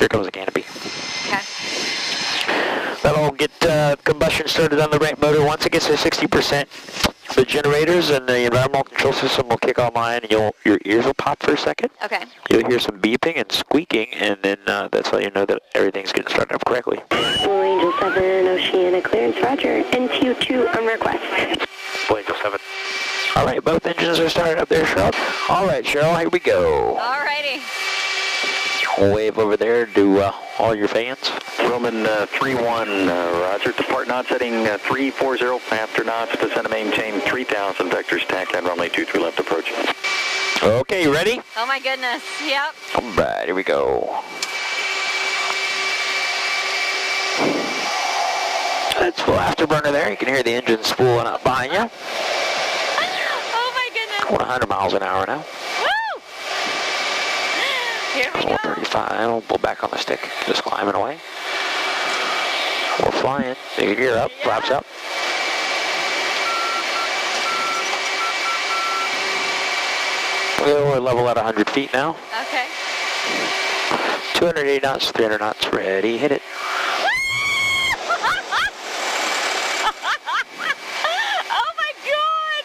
Here comes the canopy. Okay. That'll get combustion started on the ramp motor. Once it gets to 60%, the generators and the environmental control system will kick online, and your ears will pop for a second. Okay. You'll hear some beeping and squeaking, and then that's how you know that everything's getting started up correctly. Blue Angel 7, Oceana clearance, roger. NTU2 on request. Blue Angel 7. All right, both engines are started up there, Cheryl. All right, Cheryl, here we go. Alrighty. Wave over there to all your fans. Roman 3-1, roger. Depart knots heading 340 after knots. Descend and maintain 3,000 vectors. TAC and runway 23 left approach. Okay, you ready? Oh my goodness. Yep. All right, here we go. That's full afterburner there. You can hear the engine spooling up behind you. Oh my goodness. Going 100 miles an hour now. Woo! Here we go. 135. We'll pull back on the stick. Just climbing away. We're flying. Take your gear up. Yeah. Flaps up. We're level at 100 feet now. Okay. 280 knots, 300 knots. Ready. Hit it. Oh my god!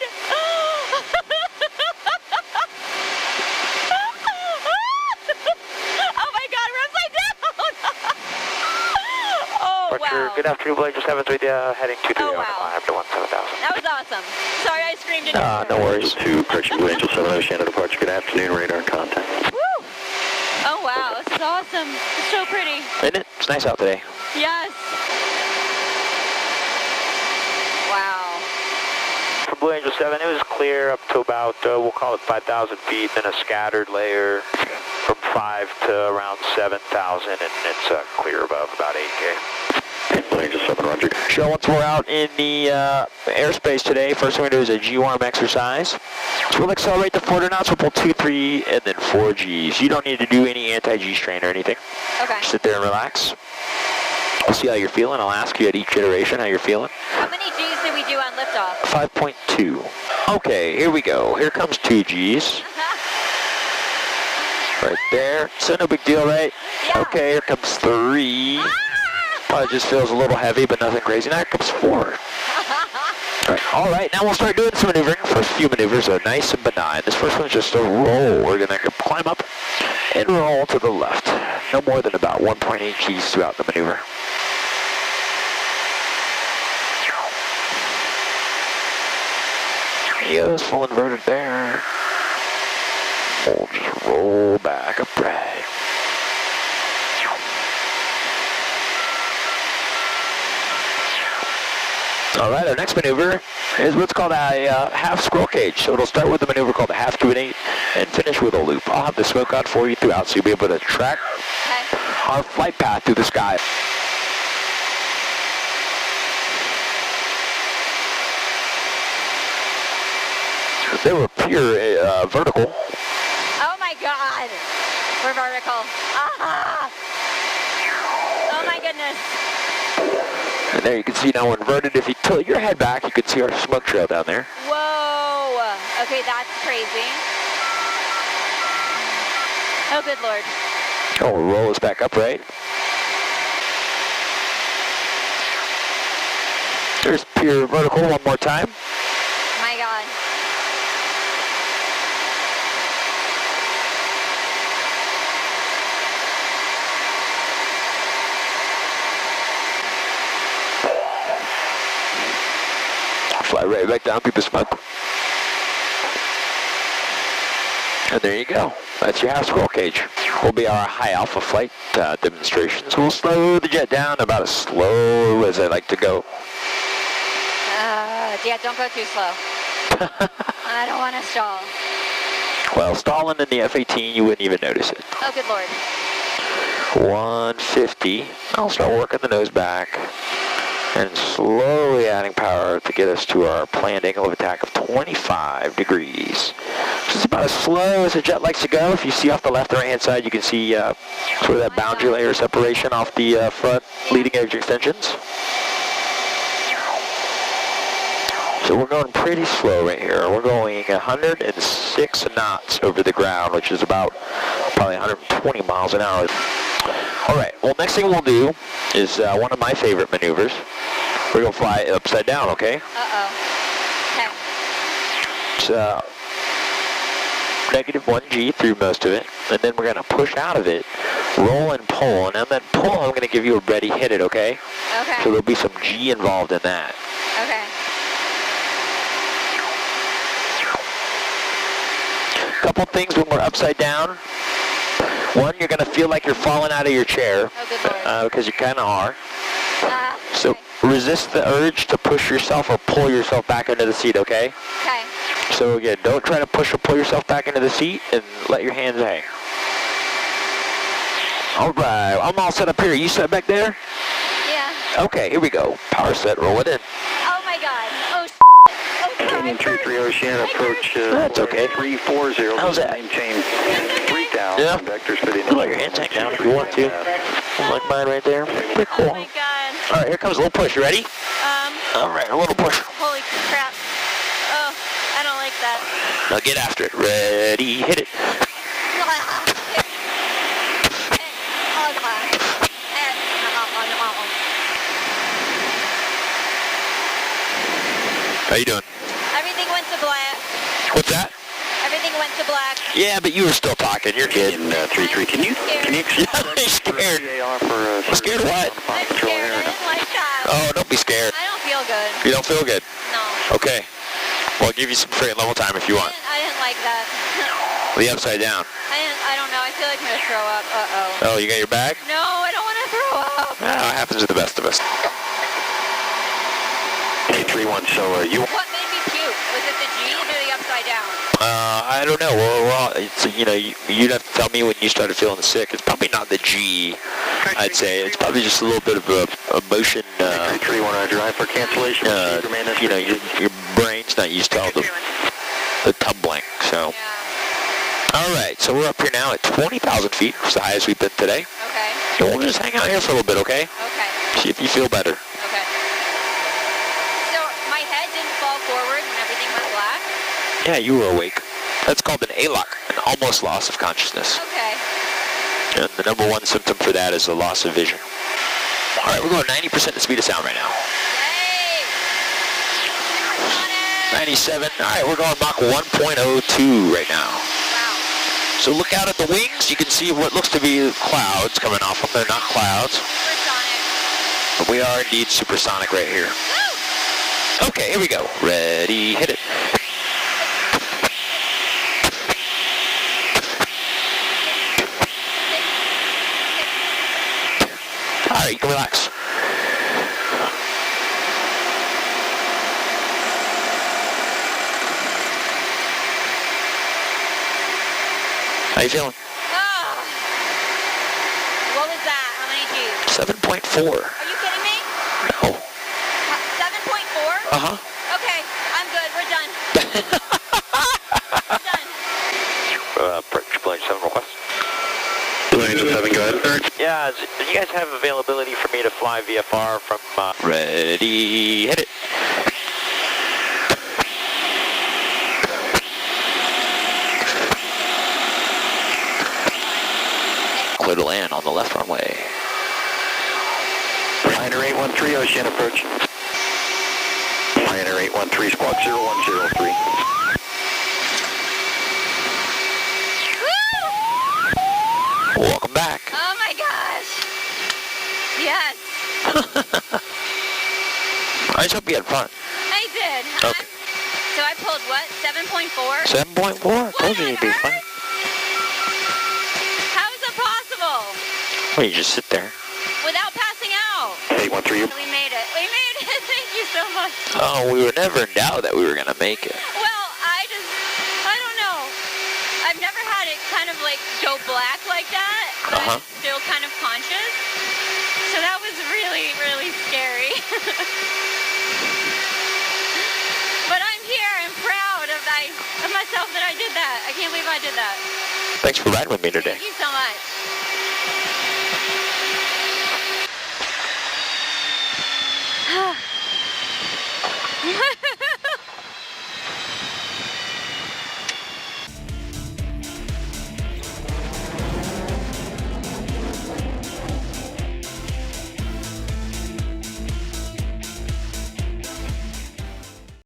Oh my god, we're upside down! Oh Roger. wow. Good afternoon, Blue Angel 7 with you, heading 23 Oh, on wow. the climb to 17,000. That was awesome. Sorry I screamed in your ear. No worries. 2, correction, Blue Angel 7, Oceana departure. Good afternoon, radar contact. Woo! Oh wow, this is awesome. It's so pretty. Isn't it? It's nice out today. Yes. Wow. For Blue Angel 7, it was clear up to about, we'll call it 5,000 feet, then a scattered layer from 5 to around 7,000, and it's clear above about 8K. Blue Angel 7, roger. So once we're out in the airspace today, first thing we're going to do is a G-worm exercise. So we'll accelerate to 400 knots, we'll pull 2, 3, and then 4 Gs. You don't need to do any anti-G strain or anything. Okay. Just sit there and relax. I'll see how you're feeling. I'll ask you at each iteration how you're feeling. How many G's did we do on liftoff? 5.2. Okay, here we go. Here comes 2 Gs. Right there. So no big deal, right? Yeah. Okay, here comes 3. Probably just feels a little heavy, but nothing crazy. Now here comes 4. All right, now we'll start doing some maneuvering. First few maneuvers are nice and benign. This first one's just a roll. We're going to climb up and roll to the left. No more than about 1.8 Gs throughout the maneuver. Yes, full inverted there. We'll just roll back upright. All right, our next maneuver is what's called a half squirrel cage. So it'll start with a maneuver called a half to an 8 and finish with a loop. I'll have the smoke on for you throughout so you'll be able to track our flight path through the sky. They were pure vertical. Oh my god. We're vertical. Ah! Oh my goodness. And there you can see now inverted. If you tilt your head back, you can see our smoke trail down there. Whoa. Okay, that's crazy. Oh, good lord. Oh, we'll roll us back upright. There's pure vertical one more time. My god. Fly right back down through the smoke. And there you go. That's your half squirrel cage. Will be our high alpha flight demonstrations. We'll slow the jet down about as slow as I like to go. Yeah, don't go too slow. I don't want to stall. Well, stalling in the F-18, you wouldn't even notice it. Oh, good lord. 150. I'll start working the nose back and slowly adding power to get us to our planned angle of attack of 25 degrees. This is about as slow as a jet likes to go. If you see off the left and right hand side, you can see sort of that boundary layer separation off the front leading edge extensions. So we're going pretty slow right here. We're going 106 knots over the ground, which is about probably 120 miles an hour. All right, well, next thing we'll do is one of my favorite maneuvers. We're going to fly upside down, okay? Uh-oh. Okay. It's -1G through most of it, and then we're going to push out of it, roll and pull, and on that pull, I'm going to give you a ready, hit it, okay? Okay. So there'll be some G involved in that. Okay. Couple things when we're upside down. One, you're going to feel like you're falling out of your chair. Oh, good Lord. Because you kind of are. So Okay. resist the urge to push yourself or pull yourself back into the seat, okay? Okay. So again, don't try to push or pull yourself back into the seat and let your hands hang. All right, I'm all set up here. You set back there? Yeah. Okay, here we go. Power set, roll it in. Oh, my God. Oh, Canyon 33 Oceana, approach That's okay. 340. How's that? Maintain 3,000 Yeah. vectors for the You let your hands hang down if you want to. Like mine right there. Pretty cool. Oh, my God. All right, here comes a little push. You ready? All right, a little push. Holy crap. Oh, I don't like that. Now get after it. Ready, hit it. How you doing? Everything went to black. What's that? Everything went to black. Yeah, but you were still talking. You're good. Canyon 33, can you I'm scared. I'm scared of what? I'm scared. I didn't like that. Oh, don't be scared. I don't feel good. You don't feel good? No. Okay. Well, I'll give you some free level time if you want. I didn't like that. The upside down. I don't know. I feel like I'm going to throw up. Uh-oh. Oh, you got your bag? No, I don't want to throw up. Ah, it happens to the best of us. 831, so you... What made me puke? Was it the G or the upside down? I don't know. Well, it's, you'd have to tell me when you started feeling sick. It's probably not the G, I'd say. It's probably just a little bit of a motion. 331, drive for cancellation. Your brain's not used to all the tumbling. So, Yeah. all right. So we're up here now at 20,000 feet. It's the highest we've been today. Okay. So we'll just hang out here for a little bit, okay? Okay. See if you feel better. Okay. So my head didn't fall forward when everything went black? Yeah, you were awake. That's called an ALOC, an almost loss of consciousness. Okay. And the number one symptom for that is a loss of vision. All right, we're going 90% the speed of sound right now. Yay! Supersonic! 97. All right, we're going Mach 1.02 right now. Wow. So look out at the wings. You can see what looks to be clouds coming off them. They're not clouds. Supersonic. But we are indeed supersonic right here. Woo! Okay, here we go. Ready, hit it. All right, you can relax. How you feeling? Oh. What was that? How many G's? 7.4. Are you kidding me? No. 7.4? Uh-huh. Okay, I'm good. We're done. We're done. Approach plane 7 request. 7, go ahead, sir. Yeah, do you guys have availability for me to fly VFR from... Ready, hit it. Clear to land on the left runway. Pioneer 813, Ocean approach. Pioneer 813, squawk 0103. Welcome back. Oh my gosh. Yes. I just hope you had fun. I did. Okay. So I pulled what? 7.4? 7.4? Told you you'd be fine. How is it possible? Well, you just sit there. Without passing out. 813. We made it. We made it. Thank you so much. Oh, we were never in doubt that we were going to make it. Well, I don't know. I've never had it kind of like go black like that, but I'm still kind of conscious. So that was really, really scary. But I'm here. I'm proud of myself that I did that. I can't believe I did that. Thanks for riding with me today. Thank you so much.